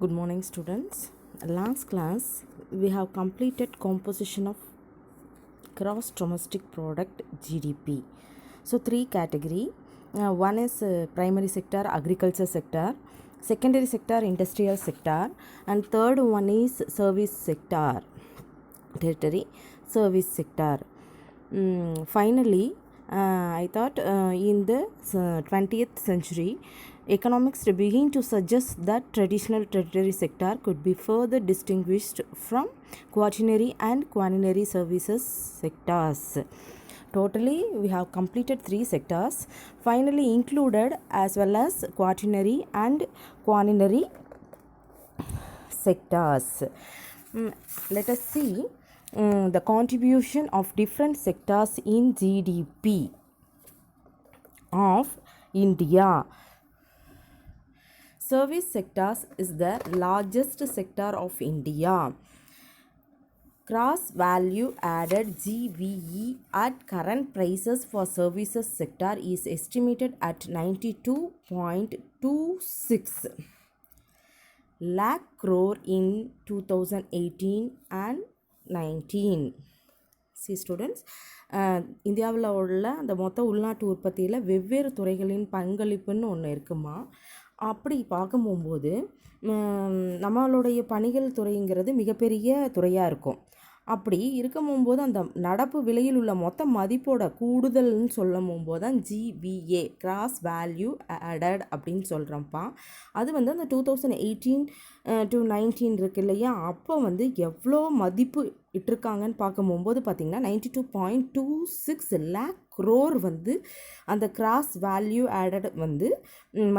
Good morning, students. Last class we have completed composition of gross domestic product GDP. So three category. One is primary sector, agriculture sector. Secondary sector, industrial sector, and third one is service sector, tertiary service sector. Finally, I thought in the 20th century, economics begin to suggest that traditional tertiary sector could be further distinguished from quaternary and quaternary services sectors. Totally, we have completed three sectors, finally included as well as quaternary and quaternary sectors. Let us see the contribution of different sectors in GDP of India. Service sectors is the largest sector of India. Gross value added GVE at current prices for services sector is estimated at 92.26 lakh crore in 2018 and 19. See students, இந்தியாவில் உள்ள அந்த மொத்த உள்நாட்டு உற்பத்தியில் வெவ்வேறு துறைகளின் பங்களிப்புன்னு ஒன்று இருக்குமா. அப்படி பார்க்க போகும்போது நம்மளுடைய பணிகள் துறைங்கிறது மிகப்பெரிய துறையாக இருக்கும். அப்படி இருக்கும் போகும்போது அந்த நடப்பு விலையில் உள்ள மொத்த மதிப்போட கூடுதல்னு சொல்லும் போகும்போது தான் ஜிவிஏ கிராஸ் வேல்யூ ஆடட் அப்படின்னு சொல்கிறோம்ப்பா. அது வந்து அந்த 2018 to 19 இருக்கு இல்லையா, அப்போ வந்து எவ்வளோ மதிப்பு இட்டிருக்காங்கன்னு பார்க்க போகும்போது பார்த்திங்கன்னா 92.26 lakh crore வந்து அந்த கிராஸ் வேல்யூ ஆடட் வந்து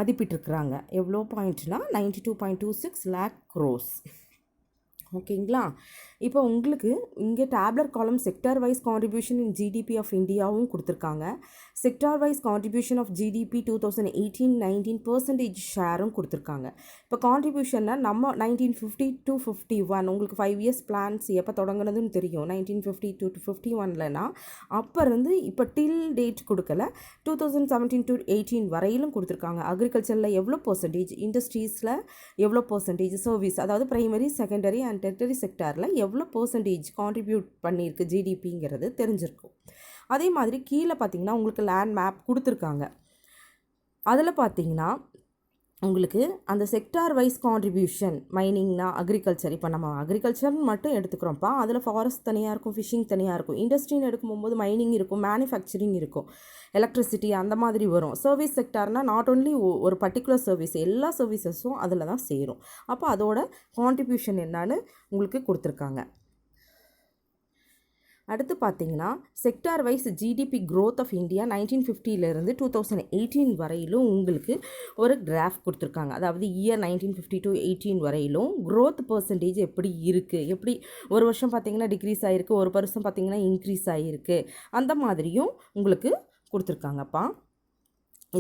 மதிப்பிட்டிருக்கிறாங்க. எவ்வளோ பாயிண்ட்னா 92.26 lakh crores. ஓகேங்களா. இப்போ உங்களுக்கு இங்கே tabular column sector wise contribution in GDP of இந்தியாவும் கொடுத்துருக்காங்க. Sector wise contribution of GDP 2018-19% ஷேரும் கொடுத்துருக்காங்க. இப்போ கான்ட்ரிபியூஷன்னா நம்ம 1950 to 51 உங்களுக்கு 5 years பிளான்ஸ் எப்போ தொடங்குனதுன்னு தெரியும். 1952 to 51லனா அப்போ இருந்து இப்போ டில் டேட் கொடுக்கல, 2017 to 18 வரையிலும் கொடுத்துருக்காங்க. அக்ரிகல்ச்சரில் எவ்வளோ பர்சன்டேஜ், இண்டஸ்ட்ரீஸில் எவ்வளோ பர்சன்டேஜ், சர்வீஸ் அதாவது பிரைமரி செகண்டரி அண்ட் டெரிட்டரி செக்டாரில் எவ்வளோ பர்சன்டேஜ் கான்ட்ரிபியூட் பண்ணியிருக்கு ஜிடிபிங்கிறது தெரிஞ்சிருக்கும். அதே மாதிரி கீழே பார்த்தீங்கன்னா உங்களுக்கு லேண்ட் மேப் கொடுத்துருக்காங்க. அதில் பார்த்தீங்கன்னா உங்களுக்கு அந்த செக்டார் வைஸ் கான்ட்ரிபியூஷன் மைனிங்னா அக்ரிகல்ச்சர், இப்போ நம்ம அக்ரிகல்ச்சர்னு மட்டும் எடுத்துக்கிறோம்ப்பா. அதில் ஃபாரஸ்ட் தனியாக இருக்கும், ஃபிஷிங் தனியாக இருக்கும். இண்டஸ்ட்ரின்னு எடுக்கும்போது மைனிங் இருக்கும், மேனுஃபேக்சரிங் இருக்கும், எலக்ட்ரிசிட்டி அந்த மாதிரி வரும். சர்வீஸ் செக்டார்னால் நாட் ஓன்லி ஒரு பர்டிகுலர் சர்வீஸ், எல்லா சர்வீசஸும் அதில் தான் சேரும். அப்போ அதோட கான்ட்ரிபியூஷன் என்னன்னு உங்களுக்கு கொடுத்துருக்காங்க. அடுத்து பார்த்தீங்கன்னா sector wise GDP growth of India 1950 2018 வரையிலும் உங்களுக்கு ஒரு கிராஃப் கொடுத்துருக்காங்க. அதாவது இயர் 1950 to 18 வரையிலும் க்ரோத் பர்சன்டேஜ் எப்படி இருக்குது, எப்படி ஒரு வருஷம் பார்த்திங்கன்னா டிக்ரீஸ் ஆகிருக்கு, ஒரு வருஷம் பார்த்திங்கன்னா இன்க்ரீஸ் ஆகிருக்கு, அந்த மாதிரியும் உங்களுக்கு கொடுத்துருக்காங்கப்பா.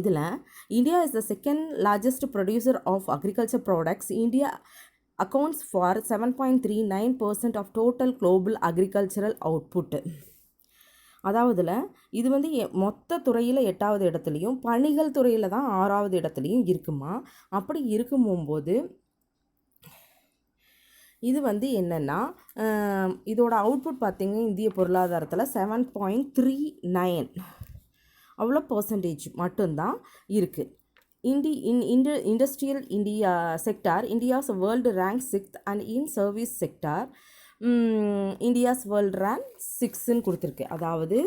இதில் India is the second largest producer of agriculture products. India accounts for 7.39% of total global agricultural output. அதாவதுல இது வந்து மொத்த துறையில் 8வது இடத்துலையும் பணிகள் துறையில் தான் 6வது இடத்துலையும் இருக்குமா. அப்படி இருக்கும்போது இது வந்து என்னென்னா இதோட அவுட்புட் பார்த்திங்கன்னா இந்திய பொருளாதாரத்தில் 7.39 அவ்வளோ பர்சன்டேஜ் மட்டும்தான் இருக்குது. Industrial India sector, India's world rank 6th, and in service sector India's world rank 6ன்னு கொடுத்துருக்கு. அதாவது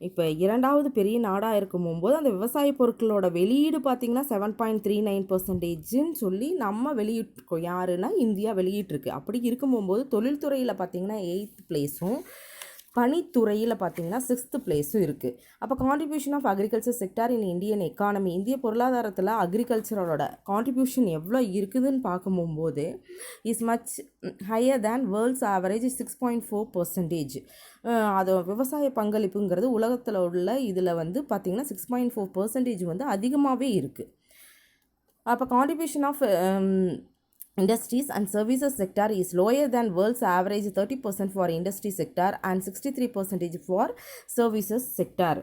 இப்போ 2வது பெரிய நாடாக இருக்கும்போது அந்த விவசாய பொருட்களோட வெளியீடு பார்த்திங்கன்னா 7.39%ன்னு சொல்லி நம்ம வெளியிட்டிருக்கோம். யாருன்னா இந்தியா வெளியிட்டிருக்கு. அப்படி இருக்கும்போது தொழில்துறையில் பார்த்திங்கன்னா 8th பிளேஸும் பணித்துறையில் பார்த்திங்கன்னா 6th பிளேஸும் இருக்குது. அப்போ contribution of agriculture sector in Indian economy, இந்திய பொருளாதாரத்தில் அக்ரிகல்ச்சரோட கான்ட்ரிபியூஷன் எவ்வளோ இருக்குதுன்னு பார்க்கும்போது is much higher than world's average 6.4%. அது விவசாய பங்களிப்புங்கிறது உலகத்தில் உள்ள இதில் வந்து பார்த்திங்கன்னா 6.4% வந்து அதிகமாகவே இருக்குது. அப்போ contribution of industries and services sector is lower than world's average 30% for industry sector and 63% for services sector.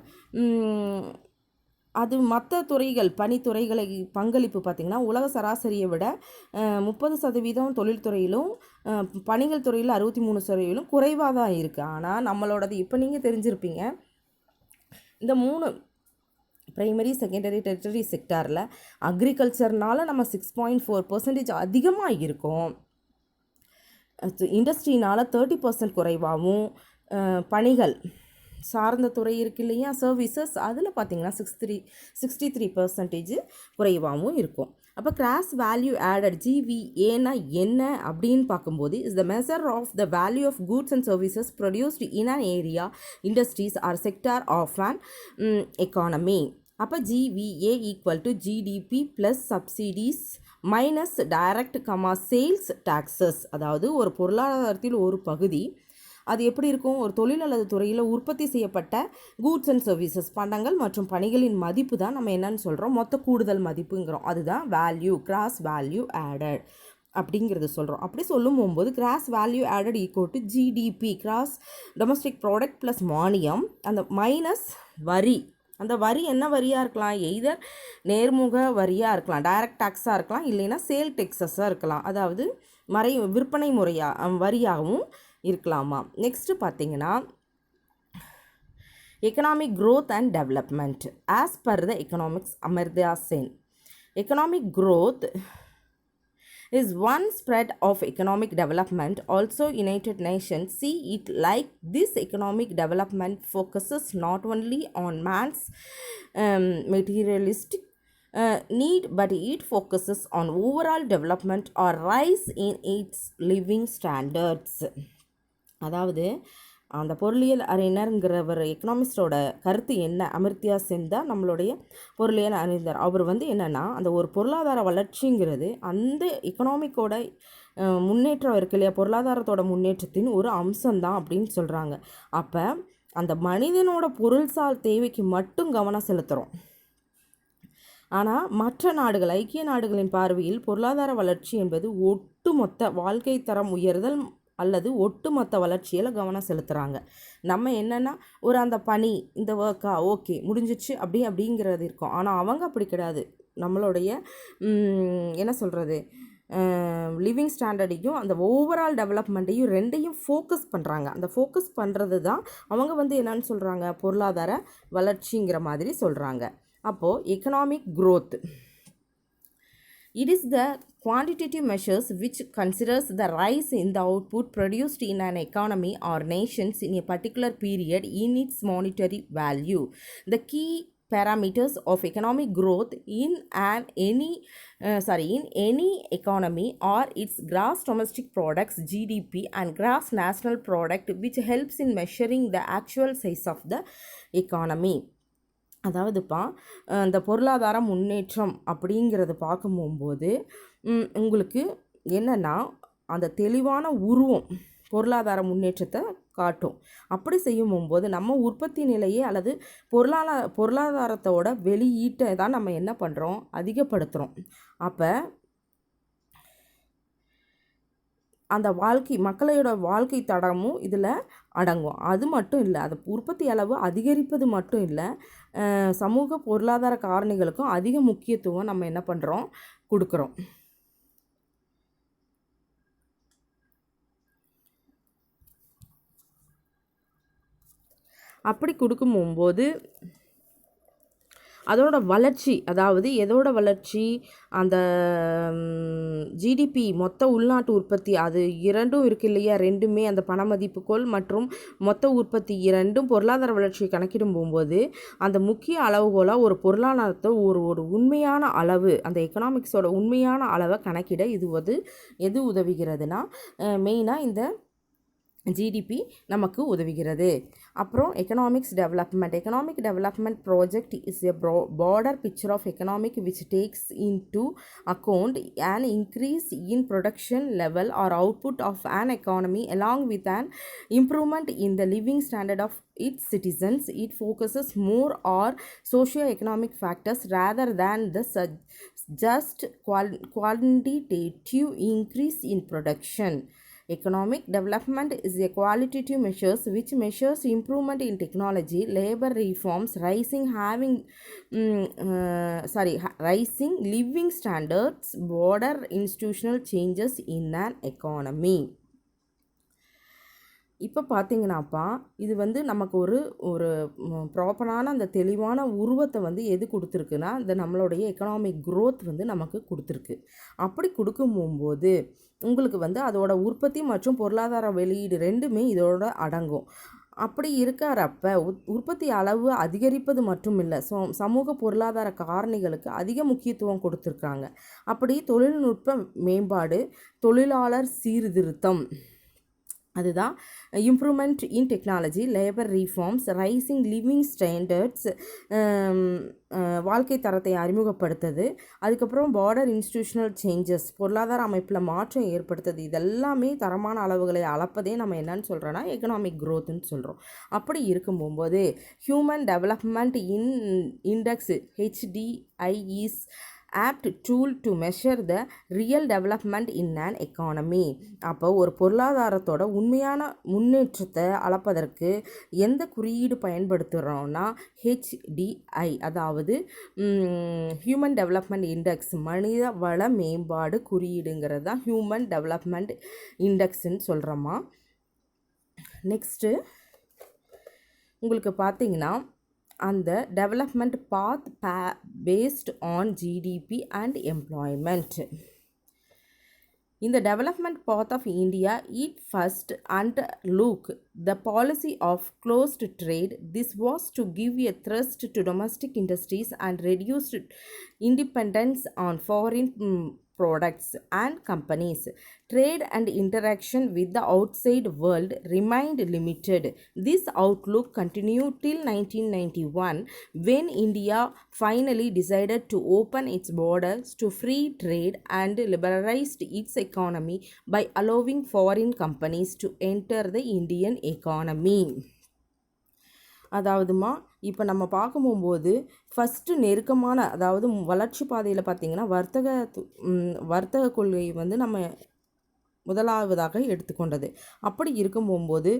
அது மற்ற துறைகள் பணித்துறைகளை பங்களிப்பு பார்த்திங்கன்னா உலக சராசரியை விட 30% தொழில்துறையிலும் பணிகள் துறையில் 63% குறைவாக தான் இருக்குது. ஆனால் நம்மளோடது இப்போ நீங்கள் தெரிஞ்சிருப்பீங்க, இந்த 3 ப்ரைமரி செகண்டரி டெரிட்டரி செக்டாரில் அக்ரிகல்ச்சர்னால நம்ம 6.4% அதிகமாக இருக்கும், இண்டஸ்ட்ரினால் 30% குறைவாகவும், பணிகள் சார்ந்த துறை இருக்கு இல்லையா சர்வீசஸ், அதில் பார்த்திங்கன்னா 63% குறைவாகவும் இருக்கும். அப்போ கிராஸ் வேல்யூ ஆடட் GVAனா என்ன அப்படின்னு பார்க்கும்போது is the measure of the value of goods and services produced in an area, industries or sector of an economy. அப்போ GVA equal to GDP plus subsidies minus direct sales taxes. அதாவது ஒரு பொருளாதாரத்தில் ஒரு பகுதி அது எப்படி இருக்கும், ஒரு தொழில் அல்லது துறையில் உற்பத்தி செய்யப்பட்ட கூட்ஸ் அண்ட் சர்வீசஸ் பண்டங்கள் மற்றும் பணிகளின் மதிப்பு தான் நம்ம என்னன்னு சொல்கிறோம், மொத்த கூடுதல் மதிப்புங்கிறோம். அதுதான் வேல்யூ, கிராஸ் வேல்யூ ஆடட் அப்படிங்கிறது சொல்கிறோம். அப்படி சொல்லும் போகும்போது cross value added equal to GDP gross domestic product plus மானியம், அந்த மைனஸ் வரி. அந்த வரி என்ன வரியாக இருக்கலாம், எய்தர் நேர்முக வரியாக இருக்கலாம், டைரக்ட் டாக்ஸாக இருக்கலாம், இல்லைன்னா சேல் டெக்ஸஸாக இருக்கலாம், அதாவது விற்பனை வரியாகவும் இருக்கலாமா. நெக்ஸ்ட்டு பார்த்தீங்கன்னா economic growth and development as per the economics Amartya Sen. Economic growth is one spread of economic development. Also United Nations see it like this economic development focuses not only on man's materialistic need, but it focuses on overall development or rise in its living standards. அதாவது அந்த பொருளியல் அறிஞருங்கிறவர் எக்கனாமிஸ்டோட கருத்து என்ன, அமர்த்தியா சென் தான் நம்மளுடைய பொருளியல் அறிஞர். அவர் என்னென்னா அந்த ஒரு பொருளாதார வளர்ச்சிங்கிறது அந்த எக்கனாமிக்கோட முன்னேற்றம் இருக்கு இல்லையா, பொருளாதாரத்தோட முன்னேற்றத்தின் ஒரு அம்சம்தான் அப்படின்னு சொல்கிறாங்க. அப்போ அந்த மனிதனோட பொருள்சார் தேவைக்கு மட்டும் கவனம் செலுத்துகிறோம். ஆனால் மற்ற நாடுகள், ஐக்கிய நாடுகளின் பார்வையில் பொருளாதார வளர்ச்சி என்பது ஒட்டுமொத்த வாழ்க்கை தரம் உயர்தல் அல்லது ஒட்டுமொத்த வளர்ச்சியில் கவனம் செலுத்துகிறாங்க. நம்ம என்னென்னா ஒரு அந்த பணி இந்த ஒர்க்கா ஓகே முடிஞ்சிச்சு அப்படிங்கிறது இருக்கும். ஆனால் அவங்க அப்படி கிடையாது. நம்மளுடைய என்ன சொல்கிறது, லிவிங் ஸ்டாண்டர்டையும் அந்த ஓவரால் டெவலப்மெண்ட்டையும் ரெண்டையும் ஃபோக்கஸ் பண்ணுறாங்க. அந்த ஃபோக்கஸ் பண்ணுறது தான் அவங்க என்னன்னு சொல்கிறாங்க, பொருளாதார வளர்ச்சிங்கிற மாதிரி சொல்கிறாங்க. அப்போது economic growth, it is the quantitative measures which considers the rise in the output produced in an economy or nations in a particular period in its monetary value. The key parameters of economic growth in any economy are its gross domestic products GDP and gross national product, which helps in measuring the actual size of the economy. அதாவதுப்பா இந்த பொருளாதார முன்னேற்றம் அப்படிங்கிறது பார்க்க போகும்போது உங்களுக்கு என்னென்னா அந்த தெளிவான உருவம் பொருளாதார முன்னேற்றத்தை காட்டும். அப்படி செய்யும் போகும்போது நம்ம உற்பத்தி நிலையை அல்லது பொருளாதாரத்தோட வெளியீட்டை தான் நம்ம என்ன பண்ணுறோம், அதிகப்படுத்துகிறோம். அப்போ அந்த மக்களோட வாழ்க்கை தடமும் இதில் அடங்கும். அது மட்டும் இல்லை, அது உற்பத்தி அளவு அதிகரிப்பது மட்டும் இல்லை, சமூக பொருளாதார காரணிகளுக்கும் அதிக முக்கியத்துவம் நம்ம என்ன பண்ணுறோம், கொடுக்குறோம். அப்படி கொடுக்கும்போது அதோட வளர்ச்சி, அதாவது எதோட வளர்ச்சி, அந்த ஜிடிபி மொத்த உள்நாட்டு உற்பத்தி, அது இரண்டும் இருக்கு இல்லையா, ரெண்டுமே அந்த பண மதிப்புக்கோள் மற்றும் மொத்த உற்பத்தி இரண்டும் பொருளாதார வளர்ச்சியை கணக்கிடும் போகும்போது அந்த முக்கிய அளவுகோலாக ஒரு பொருளாதாரத்தை ஒரு உண்மையான அளவு, அந்த எக்கனாமிக்ஸோட உண்மையான அளவை கணக்கிட எது உதவுகிறதுனா மெயினாக இந்த ஜிடிபி நமக்கு உதவுகிறது. அப்புறம் economic development project is a broader picture of economic which takes into account an increase in production level or output of an economy along with an improvement in the living standard of its citizens. It focuses more on socio-economic factors rather than the just quantitative increase in production. Economic development is a qualitative measures which measures improvement in technology, labor reforms, rising living standards, broader institutional changes in an economy. இப்போ பார்த்தீங்கன்னாப்பா இது வந்து நமக்கு ஒரு ஒரு ப்ராப்பரான அந்த தெளிவான உருவத்தை வந்து எது கொடுத்துருக்குன்னா இந்த நம்மளுடைய எக்கனாமிக் க்ரோத் வந்து நமக்கு கொடுத்துருக்கு. அப்படி கொடுக்கும்போது உங்களுக்கு வந்து அதோட உற்பத்தி மற்றும் பொருளாதார வெளியீடு ரெண்டுமே இதோட அடங்கும். அப்படி இருக்கிறப்ப உற்பத்தி அளவு அதிகரிப்பது மட்டும் இல்லை, சமூக பொருளாதார காரணிகளுக்கு அதிக முக்கியத்துவம் கொடுத்துருக்காங்க. அப்படி தொழில்நுட்ப மேம்பாடு, தொழிலாளர் சீர்திருத்தம், அதுதான் improvement in technology, labour reforms, rising living standards, வாழ்க்கை தரத்தை அறிமுகப்படுத்துது. அதுக்கப்புறம் பார்டர் இன்ஸ்டிடியூஷனல் சேஞ்சஸ், பொருளாதார அமைப்பில் மாற்றம் ஏற்படுத்துது. இதெல்லாமே தரமான அளவுகளை அளப்பதே நம்ம என்னன்னு சொல்கிறோன்னா எக்கனாமிக் க்ரோத்துன்னு சொல்கிறோம். அப்படி இருக்கும்போது human development index HDI is apt tool to measure the real development in an economy. அப்போ ஒரு பொருளாதாரத்தோட உண்மையான முன்னேற்றத்தை அளப்பதற்கு எந்த குறியீடு பயன்படுத்துகிறோன்னா HDI, அதாவது ஹியூமன் டெவலப்மெண்ட் இண்டெக்ஸ், மனித வள மேம்பாடு குறியீடுங்கிறது தான் ஹியூமன் டெவலப்மெண்ட் இண்டெக்ஸ்ன்னு சொல்கிறோமா. நெக்ஸ்ட்டு உங்களுக்கு பார்த்தீங்கன்னா அந்த development path based on GDP and employment. In the development path of India, it first undertook the policy of closed trade. This was to give a thrust to domestic industries and reduce dependence on foreign products and companies. Trade and interaction with the outside world remained limited. This outlook continued till 1991, when India finally decided to open its borders to free trade and liberalized its economy by allowing foreign companies to enter the Indian economy. அதாவதுமா இப்போ நம்ம பார்க்கும்போது first நெருக்கமான, அதாவது வளர்ச்சி பாதையில் பார்த்திங்கன்னா வர்த்தக கொள்கை வந்து நம்ம முதலாவதாக எடுத்துக்கொண்டது. அப்படி இருக்கும்போது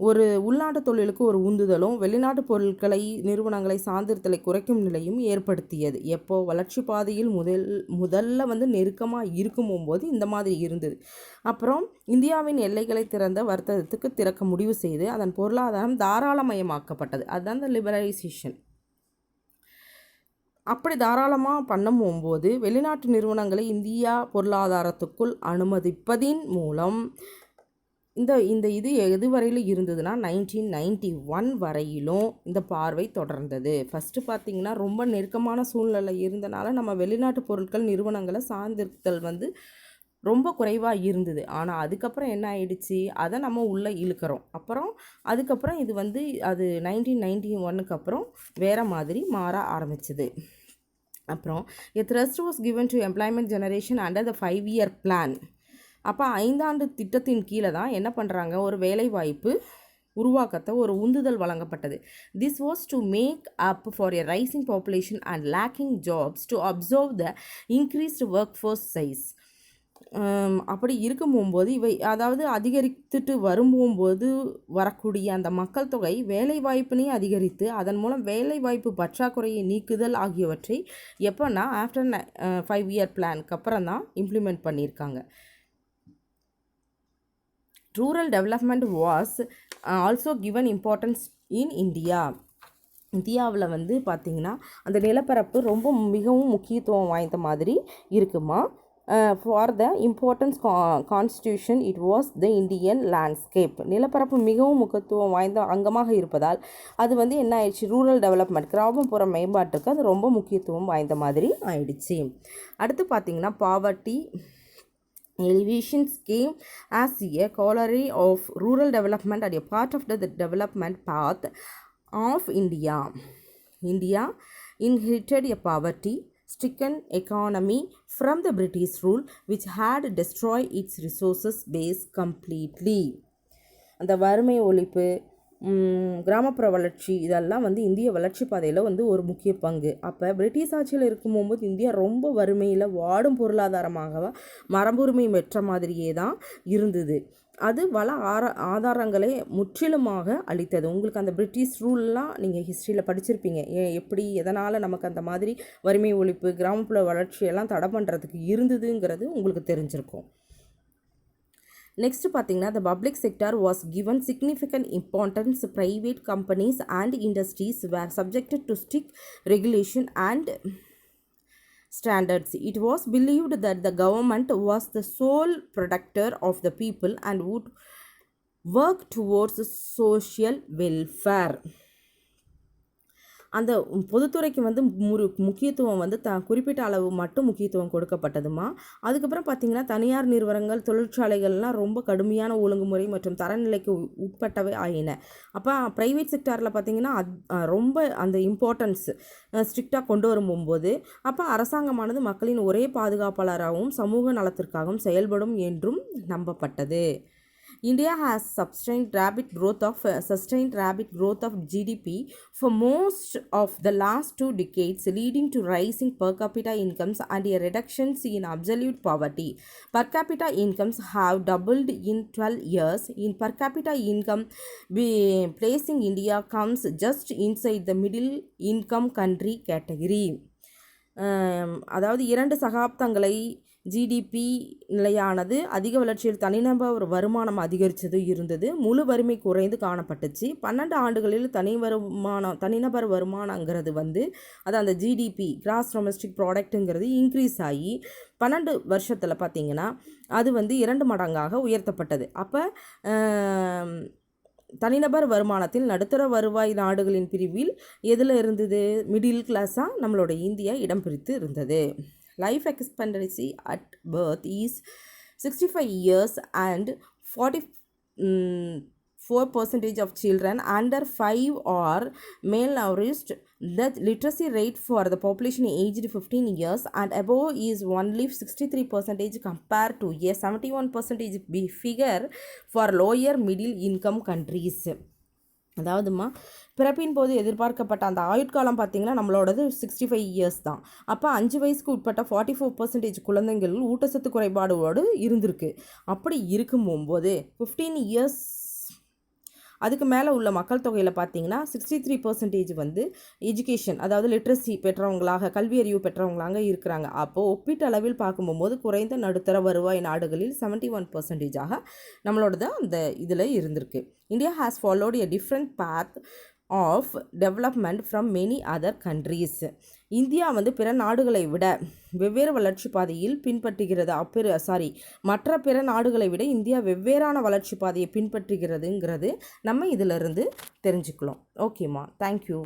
ஒரு உள்நாட்டு தொழிலுக்கு ஒரு உந்துதலும் வெளிநாட்டு பொருட்களை நிறுவனங்களை சார்ந்திருத்தலை குறைக்கும் நிலையும் ஏற்படுத்தியது. எப்போ வளர்ச்சி பாதையில் முதல்ல வந்து நெருக்கமாக இருக்கும்போது இந்த மாதிரி இருந்தது. அப்புறம் இந்தியாவின் எல்லைகளை திறந்த வர்த்தகத்துக்கு திறக்க முடிவு செய்து அதன் பொருளாதாரம் தாராளமயமாக்கப்பட்டது. அதுதான் இந்த லிபரலைசேஷன். அப்படி தாராளமாக பண்ணும்போது வெளிநாட்டு நிறுவனங்களை இந்தியா பொருளாதாரத்துக்குள் அனுமதிப்பதின் மூலம் இந்த இது எது வரையிலும் இருந்ததுன்னா 1991 வரையிலும் இந்த பார்வை தொடர்ந்தது. ஃபஸ்ட்டு பார்த்திங்கன்னா ரொம்ப நெருக்கமான சூழ்நிலை இருந்தனால நம்ம வெளிநாட்டு பொருட்கள் நிறுவனங்களை சார்ந்திருத்தல் வந்து ரொம்ப குறைவாக இருந்தது. ஆனால் அதுக்கப்புறம் என்ன ஆயிடுச்சு, அதை நம்ம உள்ளே இழுக்கிறோம். அதுக்கப்புறம் இது வந்து அது 1991க்கு அப்புறம் வேறு மாதிரி மாற ஆரம்பிச்சது. அப்புறம் a thrust was given to employment generation under the 5-year plan. அப்போ 5 ஆண்டு திட்டத்தின் கீழே தான் என்ன பண்ணுறாங்க, ஒரு வேலைவாய்ப்பு உருவாக்கத்தை ஒரு உந்துதல் வழங்கப்பட்டது. This was to make up for a rising population and lacking jobs to absorb the increased workforce size. அப்படி இருக்கும்போது அதாவது அதிகரித்துட்டு வரும்போது வரக்கூடிய அந்த மக்கள் தொகை வேலைவாய்ப்பினையும் அதிகரித்து அதன் மூலம் வேலைவாய்ப்பு பற்றாக்குறையை நீக்குதல் ஆகியவற்றை எப்போன்னா ஆஃப்டர் 5-year பிளானுக்கு அப்புறம் தான் இம்ப்ளிமெண்ட் பண்ணியிருக்காங்க. Rural development was also given importance இன் இந்தியாவில் வந்து பார்த்திங்கன்னா அந்த நிலப்பரப்பு ரொம்ப மிகவும் முக்கியத்துவம் வாய்ந்த மாதிரி இருக்குமா. For the importance constitution, it was the Indian landscape. நிலப்பரப்பு மிகவும் முக்கியத்துவம் வாய்ந்த அங்கமாக இருப்பதால் அது வந்து என்ன ஆயிடுச்சு, ரூரல் டெவலப்மெண்ட், கிராமப்புற மேம்பாட்டுக்கு அது ரொம்ப முக்கியத்துவம் வாய்ந்த மாதிரி ஆயிடுச்சு. அடுத்து பார்த்திங்கன்னா poverty elevation scheme as a corollary of rural development and a part of the development path of India. India inherited a poverty-stricken economy from the British rule, which had destroyed its resources base completely. அந்த வறுமை ஒழிப்பு, கிராமப்புற வளர்ச்சி, இதெல்லாம் வந்து இந்திய வளர்ச்சி பாதையில் வந்து ஒரு முக்கிய பங்கு. அப்போ பிரிட்டிஷ் ஆட்சியில் இருக்கும்போது இந்தியா ரொம்ப வறுமையில் வாடும் பொருளாதாரமாக மரபுரிமை பெற்ற மாதிரியே தான் இருந்தது. அது வள ஆதாரங்களை முற்றிலுமாக அளித்தது. உங்களுக்கு அந்த பிரிட்டிஷ் ரூல்லாம் நீங்கள் ஹிஸ்ட்ரியில் படிச்சிருப்பீங்க. எப்படி எதனால் நமக்கு அந்த மாதிரி வறுமை ஒழிப்பு கிராமப்புற வளர்ச்சியெல்லாம் தடை பண்ணுறதுக்கு இருந்ததுங்கிறது உங்களுக்கு தெரிஞ்சிருக்கும். நெக்ஸ்ட் பார்த்தீங்கன்னா the public sector was given significant importance. Private companies and industries were subjected to strict regulation and standards. It was believed that the government was the sole protector of the people and would work towards social welfare. அந்த பொதுத்துறைக்கு வந்து முக்கியத்துவம் வந்து குறிப்பிட்ட அளவு மட்டும் முக்கியத்துவம் கொடுக்கப்பட்டதுமா. அதுக்கப்புறம் பார்த்திங்கன்னா தனியார் நிறுவனங்கள் தொழிற்சாலைகள்லாம் ரொம்ப கடுமையான ஒழுங்குமுறை மற்றும் தரநிலைக்கு உட்பட்டவை ஆயின. அப்போ ப்ரைவேட் செக்டாரில் பார்த்திங்கன்னா ரொம்ப அந்த இம்பார்ட்டன்ஸ் ஸ்ட்ரிக்டாக கொண்டு வரும்போது அப்போ அரசாங்கமானது மக்களின் ஒரே பாதுகாப்பாளராகவும் சமூக நலத்திற்காகவும் செயல்படும் என்றும் நம்பப்பட்டது. India has sustained rapid growth of GDP for most of the last 2 decades, leading to rising per capita incomes and a reductions in absolute poverty. Per capita incomes have doubled in 12 years. In per capita income, placing India comes just inside the middle income country category. அதாவது 2 சகாப்தங்களை GDP நிலையானது அதிக வளர்ச்சியில் தனிநபர் வருமானம் அதிகரித்தது இருந்தது. முழு வறுமை குறைந்து காணப்பட்டுச்சு. 12 ஆண்டுகளில் தனிநபர் வருமானங்கிறது வந்து அது அந்த ஜிடிபி கிராஸ் டொமஸ்டிக் ப்ராடக்ட்டுங்கிறது இன்க்ரீஸ் ஆகி 12 வருஷத்தில் பார்த்திங்கன்னா அது வந்து 2 மடங்காக உயர்த்தப்பட்டது. அப்போ தனிநபர் வருமானத்தில் நடுத்தர வருவாய் நாடுகளின் பிரிவில் எதில் இருந்தது? மிடில் கிளாஸாக நம்மளோட இந்தியா இடம் பிடித்து இருந்தது. Life expectancy at birth is 65 years and 44% of children under 5 are malnourished. The literacy rate for the population aged 15 years and above is only 63% compared to a 71% figure for lower middle income countries. அதாவதுமா பிறப்பின் போது எதிர்பார்க்கப்பட்ட அந்த ஆயுட்காலம் பார்த்திங்கன்னா நம்மளோடது 65 years தான். அப்போ 5 வயசுக்கு உட்பட்ட 44% குழந்தைகள் ஊட்டச்சத்து குறைபாடோடு இருந்திருக்கு. அப்படி இருக்கும்போது 15 இயர்ஸ் அதுக்கு மேலே உள்ள மக்கள் தொகையில் பார்த்திங்கன்னா 63% வந்து எஜுகேஷன் அதாவது லிட்ரஸி பெற்றவங்களாக கல்வி அறிவு பெற்றவங்களாக இருக்கிறாங்க. அப்போது ஒப்பீட்டு அளவில் பார்க்கும்போது குறைந்த நடுத்தர வருவாய் நாடுகளில் 71%ஆக நம்மளோடது அந்த இதில் இருந்திருக்கு. India has followed a different path of development from many other countries. India வந்து பிற நாடுகளை விட வெவ்வேறு வளர்ச்சி பாதையில் பின்பற்றுகிறது. மற்ற பிற நாடுகளை விட இந்தியா வெவ்வேறான வளர்ச்சி பாதையை பின்பற்றுகிறதுங்கிறது நம்ம இதிலிருந்து தெரிஞ்சுக்கலாம். ஓகேம்மா, தேங்க்யூ.